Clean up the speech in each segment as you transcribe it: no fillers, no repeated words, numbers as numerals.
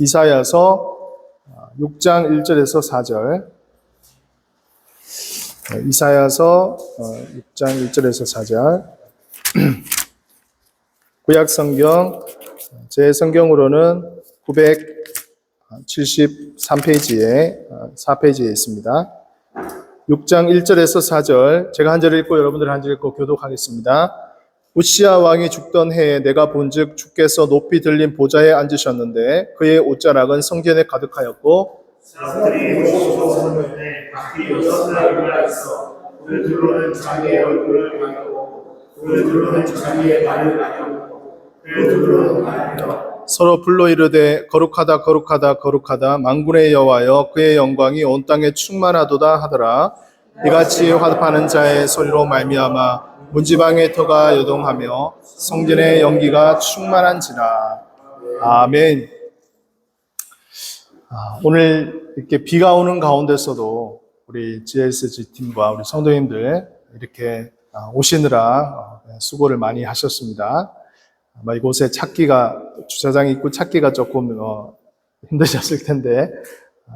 이사야서 6장 1절에서 4절. 이사야서 6장 1절에서 4절. 구약성경, 제 성경으로는 973페이지에 4페이지에 있습니다. 6장 1절에서 4절, 제가 한 절 읽고 여러분들 한 절 읽고 교독하겠습니다. 우시야 왕이 죽던 해에 내가 본즉 주께서 높이 들린 보좌에 앉으셨는데 그의 옷자락은 성전에 가득하였고 사람들이 모시고 섰는데 밖에 6사람이 있어 그 둘로는 자기의 얼굴을 가리고 그 둘로는 자기의 발을 가리고 그 둘로는 말하여 서로 불러 이르되 거룩하다 거룩하다 거룩하다 만군의 여호와여 그의 영광이 온 땅에 충만하도다 하더라. 이같이 화답하는 자의 소리로 말미암아 문지방의 터가 요동하며 성전의 연기가 충만한지라. 아멘. 오늘 이렇게 비가 오는 가운데서도 우리 GSG 팀과 우리 성도님들 이렇게 오시느라 수고를 많이 하셨습니다. 아마 이곳에 찾기가, 주차장 입구 찾기가 조금 힘드셨을 텐데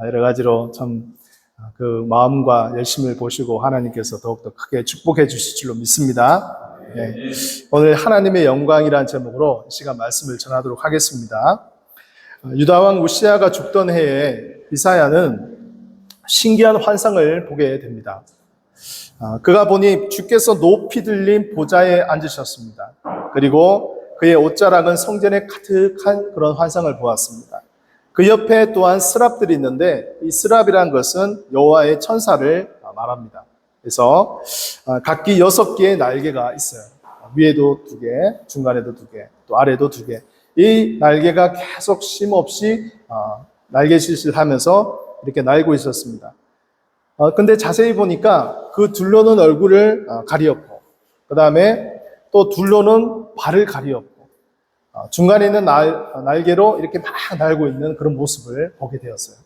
여러 가지로 참 그 마음과 열심을 보시고 하나님께서 더욱더 크게 축복해 주실 줄로 믿습니다. 네. 오늘 하나님의 영광이라는 제목으로 이 시간 말씀을 전하도록 하겠습니다. 유다왕 우시야가 죽던 해에 이사야는 신기한 환상을 보게 됩니다. 그가 보니 주께서 높이 들린 보좌에 앉으셨습니다. 그리고 그의 옷자락은 성전에 가득한 그런 환상을 보았습니다. 그 옆에 또한 스랍들이 있는데 이 스랍이라는 것은 여호와의 천사를 말합니다. 그래서 각기 6개의 날개가 있어요. 위에도 2개, 중간에도 2개, 또 아래도 2개. 이 날개가 계속 쉼없이 날개짓을 하면서 이렇게 날고 있었습니다. 근데 자세히 보니까 그 둘로는 얼굴을 가리었고, 그 다음에 또 둘로는 발을 가리었고, 중간에 있는 날개로 이렇게 막 날고 있는 그런 모습을 보게 되었어요.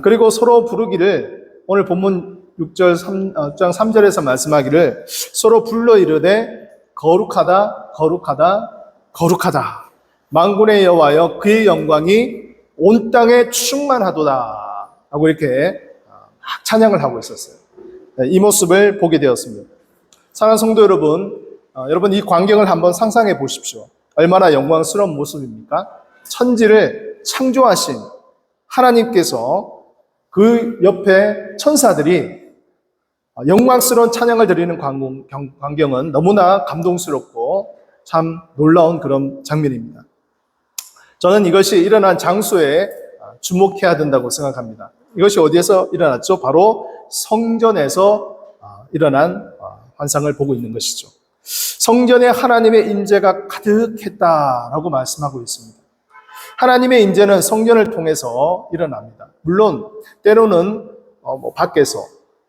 그리고 서로 부르기를, 오늘 본문 6장 3절에서 말씀하기를 서로 불러 이르되 거룩하다 거룩하다 거룩하다 만군의 여호와여 그의 영광이 온 땅에 충만하도다 하고 이렇게 막 찬양을 하고 있었어요. 이 모습을 보게 되었습니다. 사랑하는 성도 여러분, 여러분 이 광경을 한번 상상해 보십시오. 얼마나 영광스러운 모습입니까? 천지를 창조하신 하나님께서 그 옆에 천사들이 영광스러운 찬양을 드리는 광경은 너무나 감동스럽고 참 놀라운 그런 장면입니다. 저는 이것이 일어난 장소에 주목해야 된다고 생각합니다. 이것이 어디에서 일어났죠? 바로 성전에서 일어난 환상을 보고 있는 것이죠. 성전에 하나님의 임재가 가득했다라고 말씀하고 있습니다. 하나님의 임재는 성전을 통해서 일어납니다. 물론 때로는 밖에서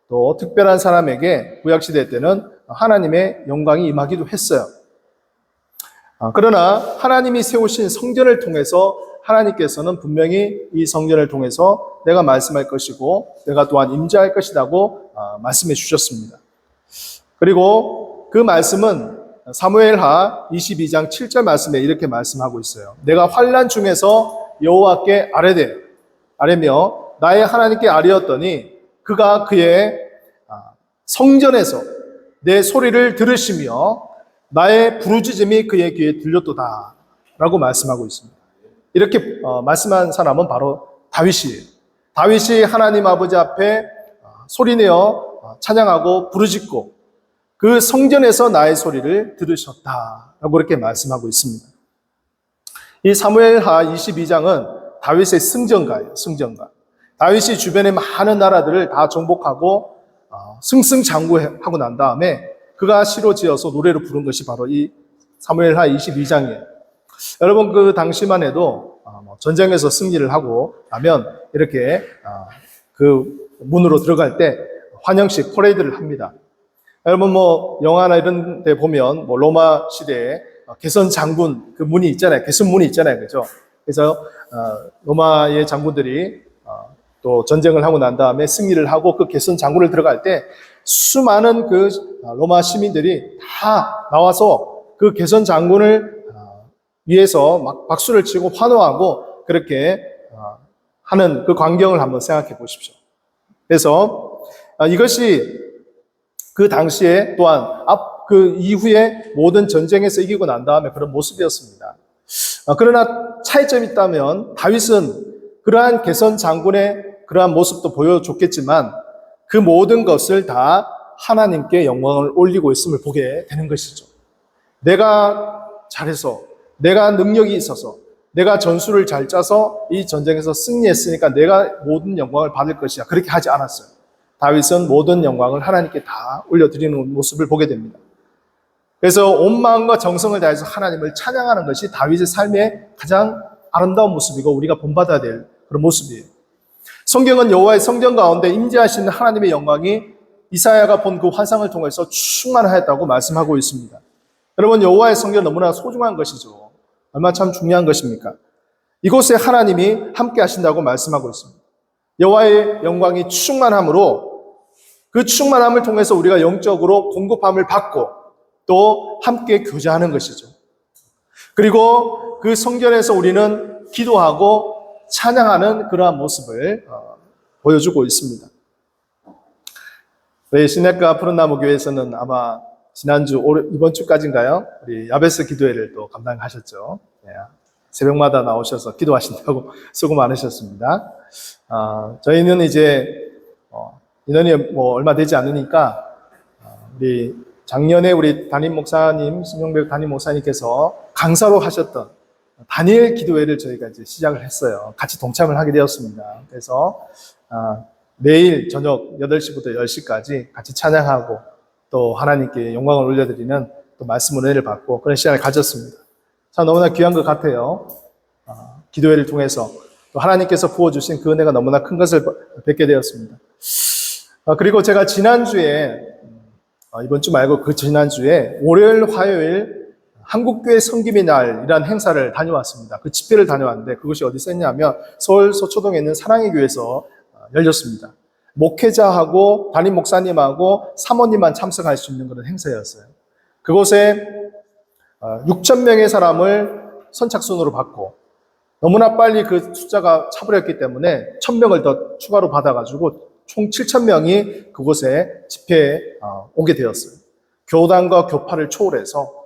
또 특별한 사람에게 구약시대 때는 하나님의 영광이 임하기도 했어요. 그러나 하나님이 세우신 성전을 통해서 하나님께서는 분명히 이 성전을 통해서 내가 말씀할 것이고 내가 또한 임재할 것이라고 말씀해 주셨습니다. 그리고 그 말씀은 사무엘하 22장 7절 말씀에 이렇게 말씀하고 있어요. 내가 환난 중에서 여호와께 아뢰며 나의 하나님께 아뢰었더니 그가 그의 성전에서 내 소리를 들으시며 나의 부르짖음이 그의 귀에 들렸도다 라고 말씀하고 있습니다. 이렇게 말씀한 사람은 바로 다윗이에요. 다윗이 하나님 아버지 앞에 소리내어 찬양하고 부르짖고 그 성전에서 나의 소리를 들으셨다라고 이렇게 말씀하고 있습니다. 이 사무엘하 22장은 다윗의 승전가예요. 승전가. 다윗이 주변의 많은 나라들을 다 정복하고 승승장구하고 난 다음에 그가 시로 지어서 노래로 부른 것이 바로 이 사무엘하 22장이에요. 여러분 그 당시만 해도 전쟁에서 승리를 하고 나면 이렇게 그 문으로 들어갈 때 환영식 퍼레이드를 합니다. 여러분 영화나 이런 데 보면 로마 시대에 개선 장군 그 문이 있잖아요. 개선문이 있잖아요. 그죠? 그래서 로마의 장군들이 또 전쟁을 하고 난 다음에 승리를 하고 그 개선 장군을 들어갈 때 수많은 그 로마 시민들이 다 나와서 그 개선 장군을 위해서 막 박수를 치고 환호하고 그렇게 하는 그 광경을 한번 생각해 보십시오. 그래서 이것이 그 당시에 또한 그 이후에 모든 전쟁에서 이기고 난 다음에 그런 모습이었습니다. 그러나 차이점이 있다면 다윗은 그러한 개선 장군의 그러한 모습도 보여줬겠지만 그 모든 것을 다 하나님께 영광을 올리고 있음을 보게 되는 것이죠. 내가 잘해서, 내가 능력이 있어서, 내가 전술을 잘 짜서 이 전쟁에서 승리했으니까 내가 모든 영광을 받을 것이야. 그렇게 하지 않았어요. 다윗은 모든 영광을 하나님께 다 올려드리는 모습을 보게 됩니다. 그래서 온 마음과 정성을 다해서 하나님을 찬양하는 것이 다윗의 삶의 가장 아름다운 모습이고 우리가 본받아야 될 그런 모습이에요. 성경은 여호와의 성전 가운데 임재하시는 하나님의 영광이 이사야가 본 그 환상을 통해서 충만하였다고 말씀하고 있습니다. 여러분, 여호와의 성전 너무나 소중한 것이죠. 얼마나 참 중요한 것입니까? 이곳에 하나님이 함께 하신다고 말씀하고 있습니다. 여호와의 영광이 충만함으로 그 충만함을 통해서 우리가 영적으로 공급함을 받고 또 함께 교제하는 것이죠. 그리고 그 성전에서 우리는 기도하고 찬양하는 그러한 모습을 보여주고 있습니다. 저희 시냇가 푸른나무 교회에서는 아마 지난주, 이번 주까지인가요? 우리 야베스 기도회를 또 감당하셨죠. 네, 새벽마다 나오셔서 기도하신다고 수고 많으셨습니다. 저희는 이제 인원이 뭐 얼마 되지 않으니까 우리 작년에 우리 담임 목사님, 신용백 담임 목사님께서 강사로 하셨던 다니엘 기도회를 저희가 이제 시작을 했어요. 같이 동참을 하게 되었습니다. 그래서 매일 저녁 8시부터 10시까지 같이 찬양하고 또 하나님께 영광을 올려드리는 또 말씀 은혜를 받고 그런 시간을 가졌습니다. 참 너무나 귀한 것 같아요. 기도회를 통해서 또 하나님께서 부어주신 그 은혜가 너무나 큰 것을 뵙게 되었습니다. 그리고 제가 지난주에 이번 주 말고 그 지난주에 월요일, 화요일 한국교회 섬김의 날이라는 행사를 다녀왔습니다. 그 집회를 다녀왔는데 그것이 어디서 했냐면 서울 서초동에 있는 사랑의 교회에서 열렸습니다. 목회자하고 담임 목사님하고 사모님만 참석할 수 있는 그런 행사였어요. 그곳에 6천 명의 사람을 선착순으로 받고 너무나 빨리 그 숫자가 차버렸기 때문에 1,000명을 더 추가로 받아가지고 총 7천 명이 그곳에 집회에 오게 되었어요. 교단과 교파를 초월해서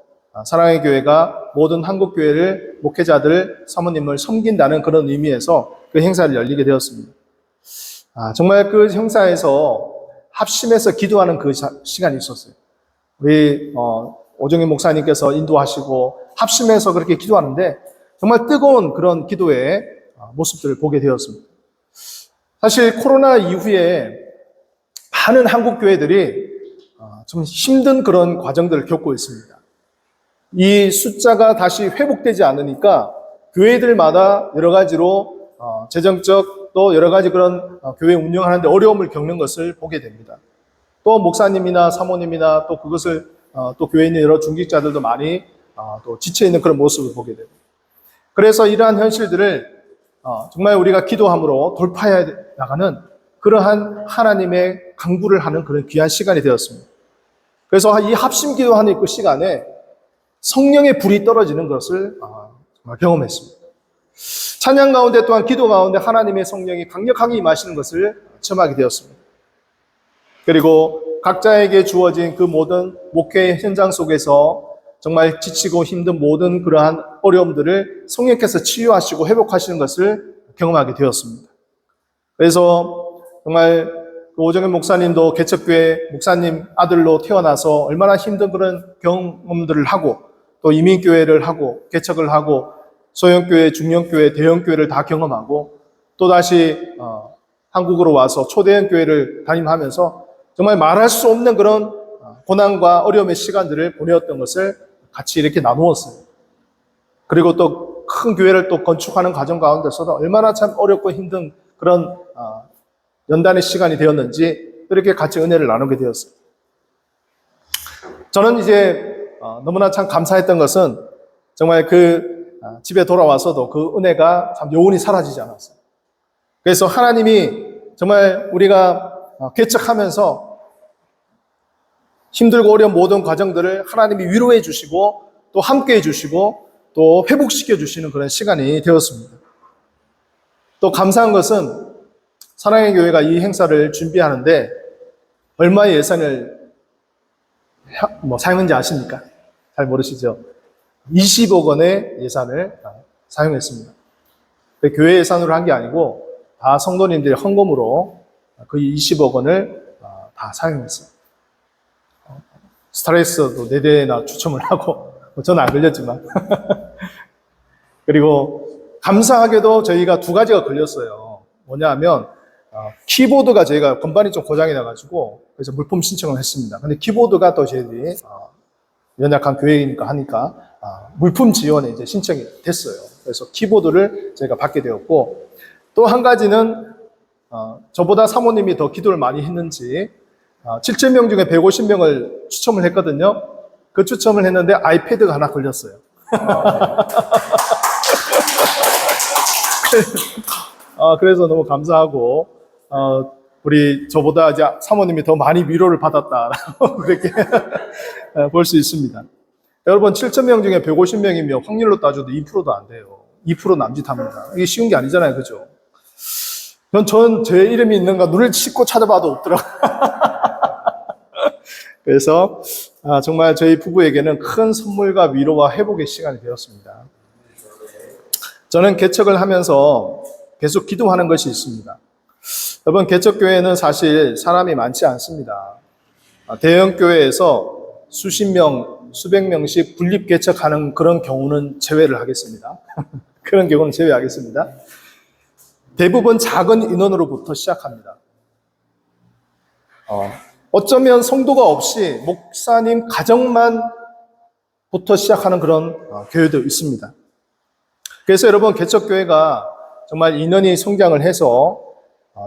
사랑의 교회가 모든 한국 교회를 목회자들, 사모님을 섬긴다는 그런 의미에서 그 행사를 열리게 되었습니다. 정말 그 행사에서 합심해서 기도하는 그 시간이 있었어요. 우리 오정희 목사님께서 인도하시고 합심해서 그렇게 기도하는데 정말 뜨거운 그런 기도의 모습들을 보게 되었습니다. 사실 코로나 이후에 많은 한국 교회들이 좀 힘든 그런 과정들을 겪고 있습니다. 이 숫자가 다시 회복되지 않으니까 교회들마다 여러 가지로 재정적 또 여러 가지 그런 교회 운영하는데 어려움을 겪는 것을 보게 됩니다. 또 목사님이나 사모님이나 또 그것을 또 교회에 있는 여러 중직자들도 많이 또 지쳐 있는 그런 모습을 보게 됩니다. 그래서 이러한 현실들을 정말 우리가 기도함으로 돌파해 나가는 그러한 하나님의 강구를 하는 그런 귀한 시간이 되었습니다. 그래서 이 합심 기도하는 그 시간에 성령의 불이 떨어지는 것을 정말 경험했습니다. 찬양 가운데 또한 기도 가운데 하나님의 성령이 강력하게 임하시는 것을 체험하게 되었습니다. 그리고 각자에게 주어진 그 모든 목회 현장 속에서 정말 지치고 힘든 모든 그러한 어려움들을 성령께서 치유하시고 회복하시는 것을 경험하게 되었습니다. 그래서 정말 그 오정현 목사님도 개척교회 목사님 아들로 태어나서 얼마나 힘든 그런 경험들을 하고 또 이민교회를 하고 개척을 하고 소형교회, 중형교회, 대형교회를 다 경험하고 또다시 한국으로 와서 초대형 교회를 담임하면서 정말 말할 수 없는 그런 고난과 어려움의 시간들을 보내었던 것을 같이 이렇게 나누었어요. 그리고 또 큰 교회를 또 건축하는 과정 가운데서도 얼마나 참 어렵고 힘든 그런 연단의 시간이 되었는지 이렇게 같이 은혜를 나누게 되었어요. 저는 이제 너무나 참 감사했던 것은 정말 그 집에 돌아와서도 그 은혜가 참 영원히 사라지지 않았어요. 그래서 하나님이 정말 우리가 개척하면서 힘들고 어려운 모든 과정들을 하나님이 위로해 주시고 또 함께 해 주시고 또 회복시켜 주시는 그런 시간이 되었습니다. 또 감사한 것은 사랑의 교회가 이 행사를 준비하는데 얼마의 예산을 사용했는지 아십니까? 잘 모르시죠? 20억 원의 예산을 사용했습니다. 교회 예산으로 한 게 아니고 다 성도님들의 헌금으로 그 20억 원을 다 사용했어요. 스타렉스도 4대나 추첨을 하고 저는 안 걸렸지만 그리고 감사하게도 저희가 2가지가 걸렸어요. 뭐냐 하면 키보드가 저희가 건반이 좀 고장이 나가지고 그래서 물품 신청을 했습니다. 근데 키보드가 또 저희들이 연약한 교회이니까 하니까 물품 지원에 이제 신청이 됐어요. 그래서 키보드를 저희가 받게 되었고, 또 한 가지는 저보다 사모님이 더 기도를 많이 했는지 7,000명 중에 150명을 추첨을 했거든요. 그 추첨을 했는데 아이패드가 하나 걸렸어요. 그래서 너무 감사하고 우리 저보다 이제 사모님이 더 많이 위로를 받았다라고 그렇게 볼 수 있습니다. 여러분 7,000명 중에 150명이면 확률로 따져도 2%도 안 돼요. 2% 남짓합니다. 이게 쉬운 게 아니잖아요, 그죠? 전 제 이름이 있는가 눈을 씻고 찾아봐도 없더라고요. 그래서 정말 저희 부부에게는 큰 선물과 위로와 회복의 시간이 되었습니다. 저는 개척을 하면서 계속 기도하는 것이 있습니다. 여러분, 개척교회는 사실 사람이 많지 않습니다. 대형 교회에서 수십 명, 수백 명씩 분립 개척하는 그런 경우는 제외를 하겠습니다. 그런 경우는 제외하겠습니다. 대부분 작은 인원으로부터 시작합니다. 어쩌면 성도가 없이 목사님 가정만부터 시작하는 그런 교회도 있습니다. 그래서 여러분, 개척교회가 정말 인원이 성장을 해서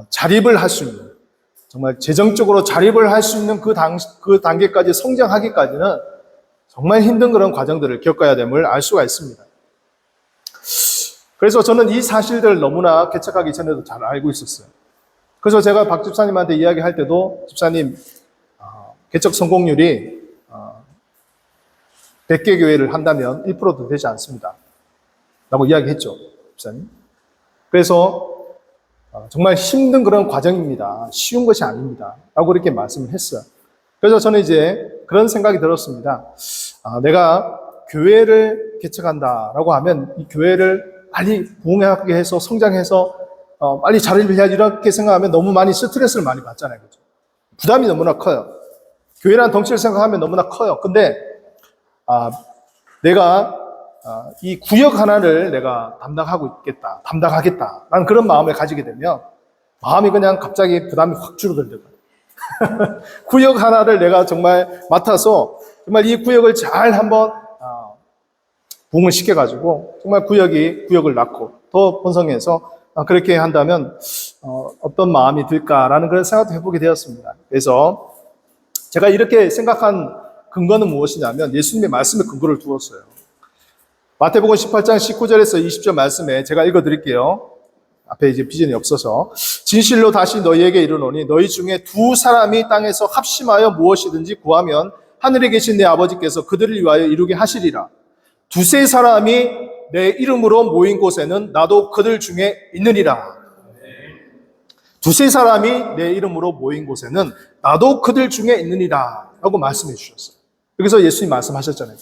자립을 할 수 있는, 정말 재정적으로 자립을 할 수 있는 그 단계까지 성장하기까지는 정말 힘든 그런 과정들을 겪어야 됨을 알 수가 있습니다. 그래서 저는 이 사실들을 너무나 개척하기 전에도 잘 알고 있었어요. 그래서 제가 박 집사님한테 이야기할 때도, 집사님, 개척 성공률이 100개 교회를 한다면 1%도 되지 않습니다. 라고 이야기했죠, 집사님. 그래서 정말 힘든 그런 과정입니다. 쉬운 것이 아닙니다. 라고 이렇게 말씀을 했어요. 그래서 저는 이제 그런 생각이 들었습니다. 내가 교회를 개척한다라고 하면 이 교회를 빨리 부흥하게 해서 성장해서 빨리 자리를 해야 이렇게 생각하면 너무 많이 스트레스를 많이 받잖아요. 그렇죠? 부담이 너무나 커요. 교회라는 덩치를 생각하면 너무나 커요. 근데 내가 이 구역 하나를 내가 담당하겠다라는 그런 마음을 가지게 되면 마음이 그냥 갑자기 부담이 확 줄어들더라고요. 구역 하나를 내가 정말 맡아서 정말 이 구역을 잘 한번 부흥을 시켜가지고 정말 구역을 낳고 더 번성해서 그렇게 한다면 어떤 마음이 들까라는 그런 생각도 해보게 되었습니다. 그래서 제가 이렇게 생각한 근거는 무엇이냐면 예수님의 말씀에 근거를 두었어요. 마태복음 18장 19절에서 20절 말씀에 제가 읽어드릴게요. 앞에 이제 비전이 없어서. 진실로 다시 너희에게 이르노니 너희 중에 2사람이 땅에서 합심하여 무엇이든지 구하면 하늘에 계신 내 아버지께서 그들을 위하여 이루게 하시리라. 2-3사람이 내 이름으로 모인 곳에는 나도 그들 중에 있느니라. 2-3사람이 내 이름으로 모인 곳에는 나도 그들 중에 있느니라 라고 말씀해 주셨어요. 여기서 예수님 말씀하셨잖아요.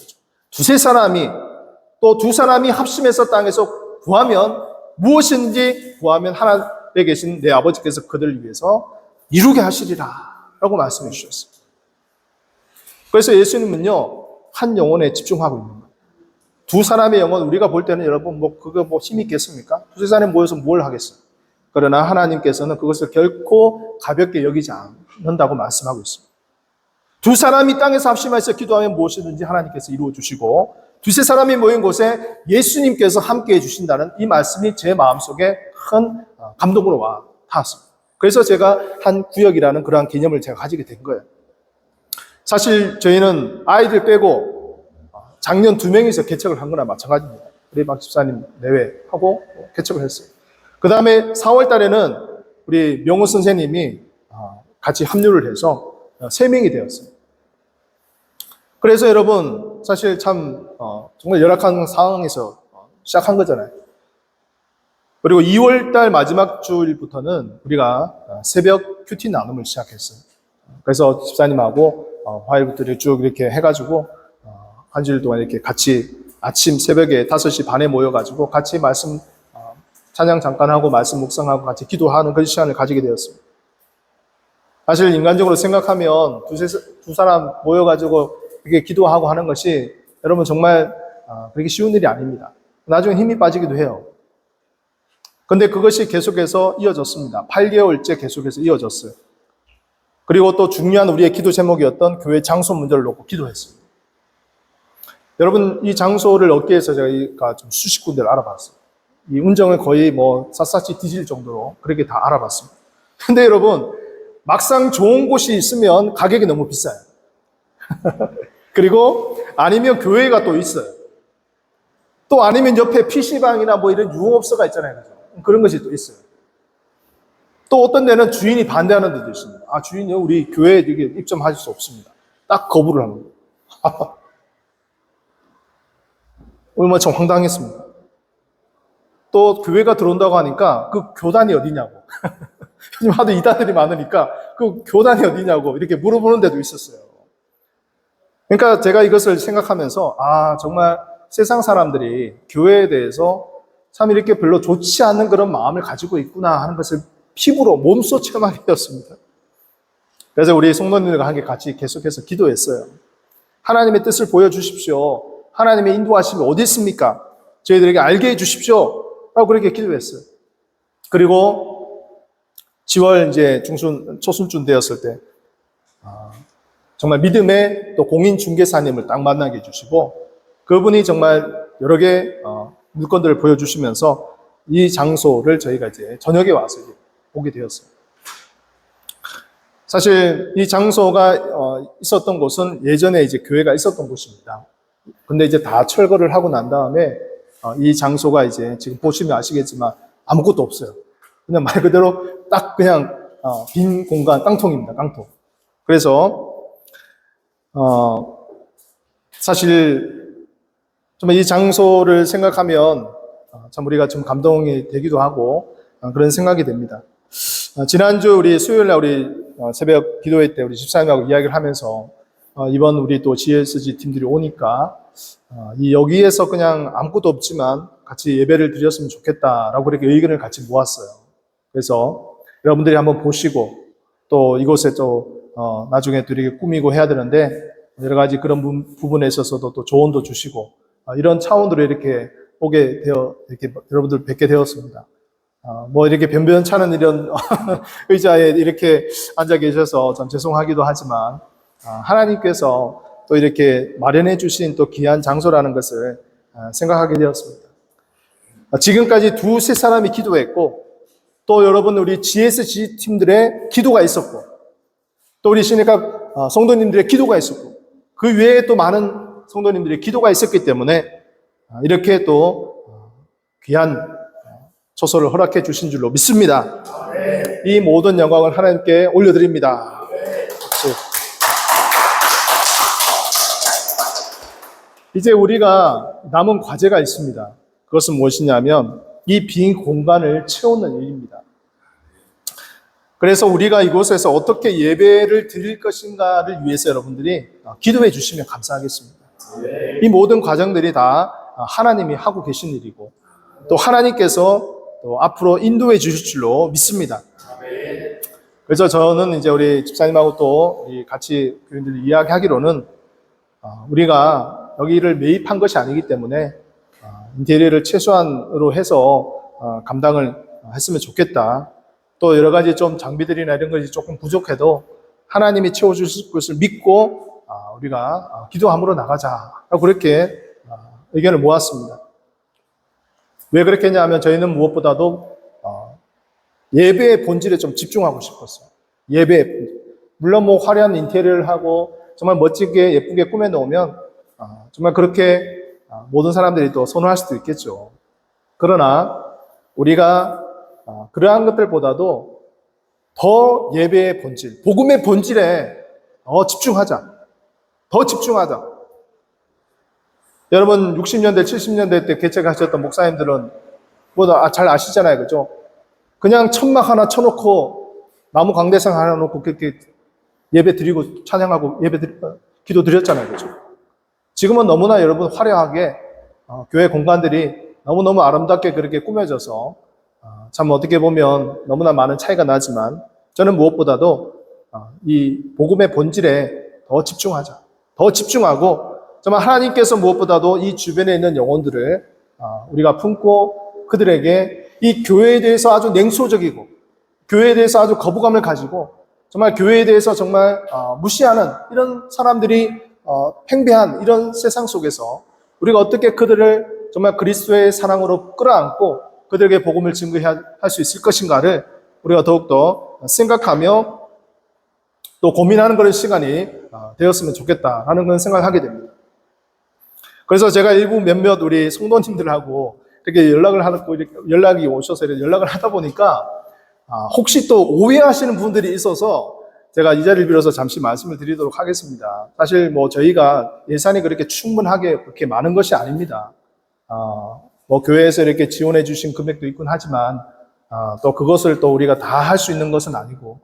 2-3사람이 또 2사람이 합심해서 땅에서 구하면 무엇인지 구하면 하늘에 계신 내 아버지께서 그들을 위해서 이루게 하시리라 라고 말씀해 주셨어요. 그래서 예수님은요 한 영혼에 집중하고 있는 거예요. 2사람의 영혼, 우리가 볼 때는 여러분 그거 힘이 있겠습니까? 2-3사람이 모여서 뭘 하겠어요? 그러나 하나님께서는 그것을 결코 가볍게 여기지 않는다고 말씀하고 있습니다. 2사람이 땅에서 합심해서 기도하면 무엇이든지 하나님께서 이루어 주시고 2-3사람이 모인 곳에 예수님께서 함께 해주신다는 이 말씀이 제 마음속에 큰 감동으로 와 닿았습니다. 그래서 제가 한 구역이라는 그러한 개념을 제가 가지게 된 거예요. 사실 저희는 아이들 빼고 작년 2명이서 개척을 한 거나 마찬가지입니다. 우리 박 집사님 내외하고 개척을 했어요. 그 다음에 4월 달에는 우리 명호 선생님이 같이 합류를 해서 3명이 되었어요. 그래서 여러분 사실 참 정말 열악한 상황에서 시작한 거잖아요. 그리고 2월 달 마지막 주일부터는 우리가 새벽 큐티 나눔을 시작했어요. 그래서 집사님하고 화요일부터 쭉 이렇게 해가지고 한 주일 동안 이렇게 같이 아침 새벽에 5시 반에 모여가지고 같이 말씀 찬양 잠깐 하고 말씀 묵상하고 같이 기도하는 그런 시간을 가지게 되었습니다. 사실 인간적으로 생각하면 두 사람 모여가지고 이렇게 기도하고 하는 것이 여러분 정말 그렇게 쉬운 일이 아닙니다. 나중에 힘이 빠지기도 해요. 근데 그것이 계속해서 이어졌습니다. 8개월째 계속해서 이어졌어요. 그리고 또 중요한 우리의 기도 제목이었던 교회 장소 문제를 놓고 기도했습니다. 여러분, 이 장소를 얻기 위해서 저희가 좀 수십 군데를 알아봤어요. 이 운정을 거의 샅샅이 뒤질 정도로 그렇게 다 알아봤습니다. 근데 여러분, 막상 좋은 곳이 있으면 가격이 너무 비싸요. 그리고 아니면 교회가 또 있어요. 또 아니면 옆에 PC방이나 이런 유흥업소가 있잖아요. 그런 것이 또 있어요. 또 어떤 데는 주인이 반대하는 데도 있습니다. 주인이요, 우리 교회에 입점하실 수 없습니다. 딱 거부를 합니다. 얼마나 참 황당했습니다. 또 교회가 들어온다고 하니까 그 교단이 어디냐고. 요즘 하도 이단들이 많으니까 그 교단이 어디냐고 이렇게 물어보는 데도 있었어요. 그러니까 제가 이것을 생각하면서 정말 세상 사람들이 교회에 대해서 참 이렇게 별로 좋지 않은 그런 마음을 가지고 있구나 하는 것을 피부로 몸소 체험하게 되었습니다. 그래서 우리 성도님들과 함께 같이 계속해서 기도했어요. 하나님의 뜻을 보여주십시오. 하나님의 인도하심이 어디 있습니까? 저희들에게 알게 해주십시오. 라고 그렇게 기도했어요. 그리고 10월 이제 초순쯤 되었을 때, 정말 믿음의 또 공인 중개사님을 딱 만나게 해주시고, 그분이 정말 여러 개 물건들을 보여주시면서 이 장소를 저희가 이제 저녁에 와서 이제 보게 되었어요. 사실 이 장소가 있었던 곳은 예전에 이제 교회가 있었던 곳입니다. 근데 이제 다 철거를 하고 난 다음에 이 장소가 이제 지금 보시면 아시겠지만 아무것도 없어요. 그냥 말 그대로 딱 그냥 빈 공간, 깡통입니다. 깡통. 그래서 사실 정말 이 장소를 생각하면 참 우리가 좀 감동이 되기도 하고 그런 생각이 됩니다. 지난주 우리 수요일날 우리 새벽 기도회 때 우리 집사님하고 이야기를 하면서 이번 우리 또 GSG 팀들이 오니까 여기에서 그냥 아무것도 없지만 같이 예배를 드렸으면 좋겠다라고 그렇게 의견을 같이 모았어요. 그래서 여러분들이 한번 보시고 또 이곳에 또 나중에 또 이렇게 꾸미고 해야 되는데 여러 가지 그런 부분에 있어서도 또 조언도 주시고 이런 차원으로 이렇게 오게 되어 이렇게 여러분들 뵙게 되었습니다. 이렇게 변변찮은 이런 의자에 이렇게 앉아 계셔서 좀 죄송하기도 하지만 하나님께서 또 이렇게 마련해 주신 또 귀한 장소라는 것을 생각하게 되었습니다. 지금까지 두세 사람이 기도했고 또 여러분 우리 GSG 팀들의 기도가 있었고 또 우리 신의각 성도님들의 기도가 있었고 그 외에 또 많은 성도님들의 기도가 있었기 때문에 이렇게 또 귀한 초소를 허락해 주신 줄로 믿습니다. 이 모든 영광을 하나님께 올려드립니다. 박수. 이제 우리가 남은 과제가 있습니다. 그것은 무엇이냐면 이 빈 공간을 채우는 일입니다. 그래서 우리가 이곳에서 어떻게 예배를 드릴 것인가를 위해서 여러분들이 기도해 주시면 감사하겠습니다. 이 모든 과정들이 다 하나님이 하고 계신 일이고 또 하나님께서 또 앞으로 인도해 주실 줄로 믿습니다. 그래서 저는 이제 우리 집사님하고 또 같이 교인들 이야기하기로는 우리가 여기를 매입한 것이 아니기 때문에 인테리어를 최소한으로 해서 감당을 했으면 좋겠다. 또 여러 가지 좀 장비들이나 이런 것이 조금 부족해도 하나님이 채워주실 것을 믿고 우리가 기도함으로 나가자라고 그렇게 의견을 모았습니다. 왜 그렇게 했냐면 저희는 무엇보다도 예배의 본질에 좀 집중하고 싶었어요. 예배의 본질. 물론 화려한 인테리어를 하고 정말 멋지게 예쁘게 꾸며 놓으면 정말 그렇게 모든 사람들이 또 선호할 수도 있겠죠. 그러나 우리가 그러한 것들보다도 더 예배의 본질, 복음의 본질에 더 집중하자. 더 집중하자. 여러분 60년대, 70년대 때 개척하셨던 목사님들은 잘 아시잖아요. 그죠? 그냥 천막 하나 쳐놓고 나무 강대상 하나 놓고 그렇게 예배 드리고 찬양하고 기도 드렸잖아요. 그죠? 지금은 너무나 여러분 화려하게 교회 공간들이 너무너무 아름답게 그렇게 꾸며져서 참 어떻게 보면 너무나 많은 차이가 나지만 저는 무엇보다도 이 복음의 본질에 더 집중하자. 더 집중하고 정말 하나님께서 무엇보다도 이 주변에 있는 영혼들을 우리가 품고 그들에게 이 교회에 대해서 아주 냉소적이고 교회에 대해서 아주 거부감을 가지고 정말 교회에 대해서 정말 무시하는 이런 사람들이 팽배한 이런 세상 속에서 우리가 어떻게 그들을 정말 그리스도의 사랑으로 끌어안고 그들에게 복음을 증거할 수 있을 것인가를 우리가 더욱더 생각하며 또 고민하는 그런 시간이 되었으면 좋겠다라는 그런 생각을 하게 됩니다. 그래서 제가 일부 몇몇 우리 성도님들하고 이렇게 연락이 오셔서 이렇게 연락을 하다 보니까 혹시 또 오해하시는 분들이 있어서 제가 이 자리를 빌어서 잠시 말씀을 드리도록 하겠습니다. 사실 저희가 예산이 그렇게 충분하게 그렇게 많은 것이 아닙니다. 교회에서 이렇게 지원해 주신 금액도 있긴 하지만 또 그것을 또 우리가 다 할 수 있는 것은 아니고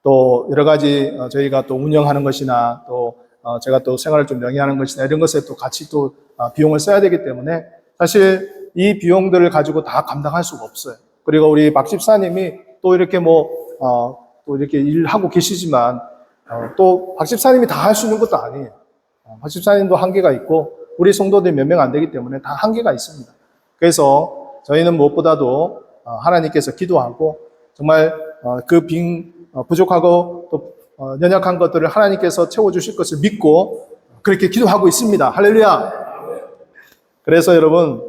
또 여러 가지 저희가 또 운영하는 것이나 또 제가 또 생활을 좀 영위하는 것이나 이런 것에 또 같이 또 비용을 써야 되기 때문에 사실 이 비용들을 가지고 다 감당할 수가 없어요. 그리고 우리 박 집사님이 또 이렇게 또 이렇게 일하고 계시지만 또 박 집사님이 다 할 수 있는 것도 아니에요. 박 집사님도 한계가 있고 우리 성도들이 몇 명 안 되기 때문에 다 한계가 있습니다. 그래서 저희는 무엇보다도 하나님께서 기도하고 정말 그 부족하고 또 연약한 것들을 하나님께서 채워주실 것을 믿고 그렇게 기도하고 있습니다. 할렐루야. 그래서 여러분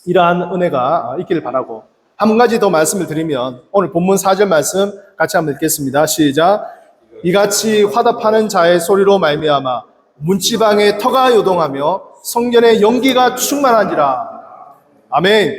이러한 은혜가 있기를 바라고 한 가지 더 말씀을 드리면 오늘 본문 4절 말씀 같이 한번 읽겠습니다. 시작. 이같이 화답하는 자의 소리로 말미암아 문지방에 터가 요동하며 성전의 연기가 충만한지라. 아멘.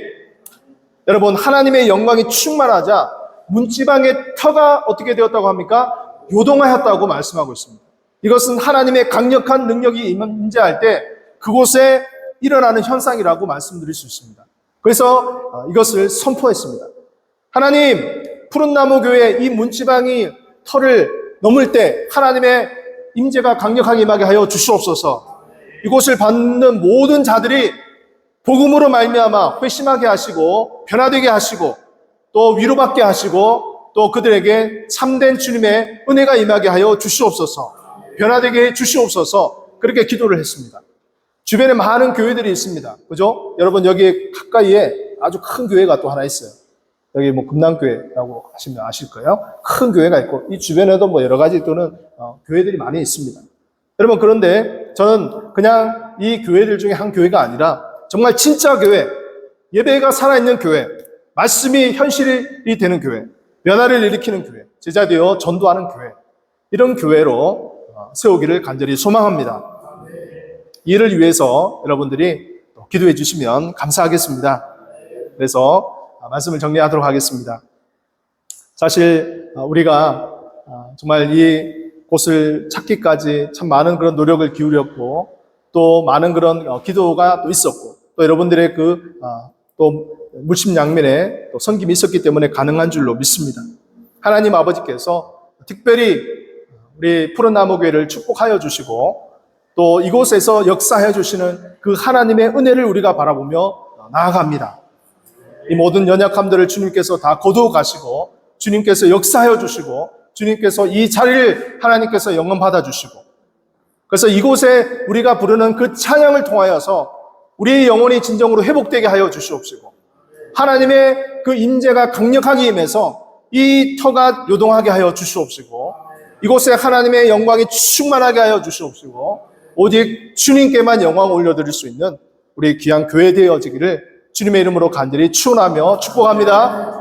여러분 하나님의 영광이 충만하자 문지방의 터가 어떻게 되었다고 합니까? 요동하였다고 말씀하고 있습니다. 이것은 하나님의 강력한 능력이 임재할 때 그곳에 일어나는 현상이라고 말씀드릴 수 있습니다. 그래서 이것을 선포했습니다. 하나님, 푸른 나무 교회 이 문지방이 터를 넘을 때 하나님의 임재가 강력하게 임하게 하여 주시옵소서. 이곳을 받는 모든 자들이 복음으로 말미암아 회심하게 하시고 변화되게 하시고 또 위로받게 하시고 또 그들에게 참된 주님의 은혜가 임하게 하여 주시옵소서. 변화되게 해 주시옵소서. 그렇게 기도를 했습니다. 주변에 많은 교회들이 있습니다. 그죠? 여러분 여기 가까이에 아주 큰 교회가 또 하나 있어요. 여기 금남교회라고 하시면 아실 거예요. 큰 교회가 있고 이 주변에도 여러 가지 또는 교회들이 많이 있습니다. 여러분 그런데 저는 그냥 이 교회들 중에 한 교회가 아니라 정말 진짜 교회, 예배가 살아있는 교회, 말씀이 현실이 되는 교회, 변화를 일으키는 교회, 제자되어 전도하는 교회, 이런 교회로 세우기를 간절히 소망합니다. 이를 위해서 여러분들이 기도해 주시면 감사하겠습니다. 그래서 말씀을 정리하도록 하겠습니다. 사실 우리가 정말 이 곳을 찾기까지 참 많은 그런 노력을 기울였고 또 많은 그런 기도가 또 있었고 또 여러분들의 또 물심양면에 또 섬김이 있었기 때문에 가능한 줄로 믿습니다. 하나님 아버지께서 특별히 우리 푸른 나무 교회를 축복하여 주시고 또 이곳에서 역사해 주시는 그 하나님의 은혜를 우리가 바라보며 나아갑니다. 이 모든 연약함들을 주님께서 다 거두어 가시고 주님께서 역사하여 주시고 주님께서 이 자리를 하나님께서 영원받아 주시고 그래서 이곳에 우리가 부르는 그 찬양을 통하여서 우리의 영혼이 진정으로 회복되게 하여 주시옵시고 하나님의 그 임재가 강력하게 임해서 이 터가 요동하게 하여 주시옵시고 이곳에 하나님의 영광이 충만하게 하여 주시옵시고 오직 주님께만 영광을 올려드릴 수 있는 우리 귀한 교회 되어지기를 주님의 이름으로 간절히 축원하며 축복합니다.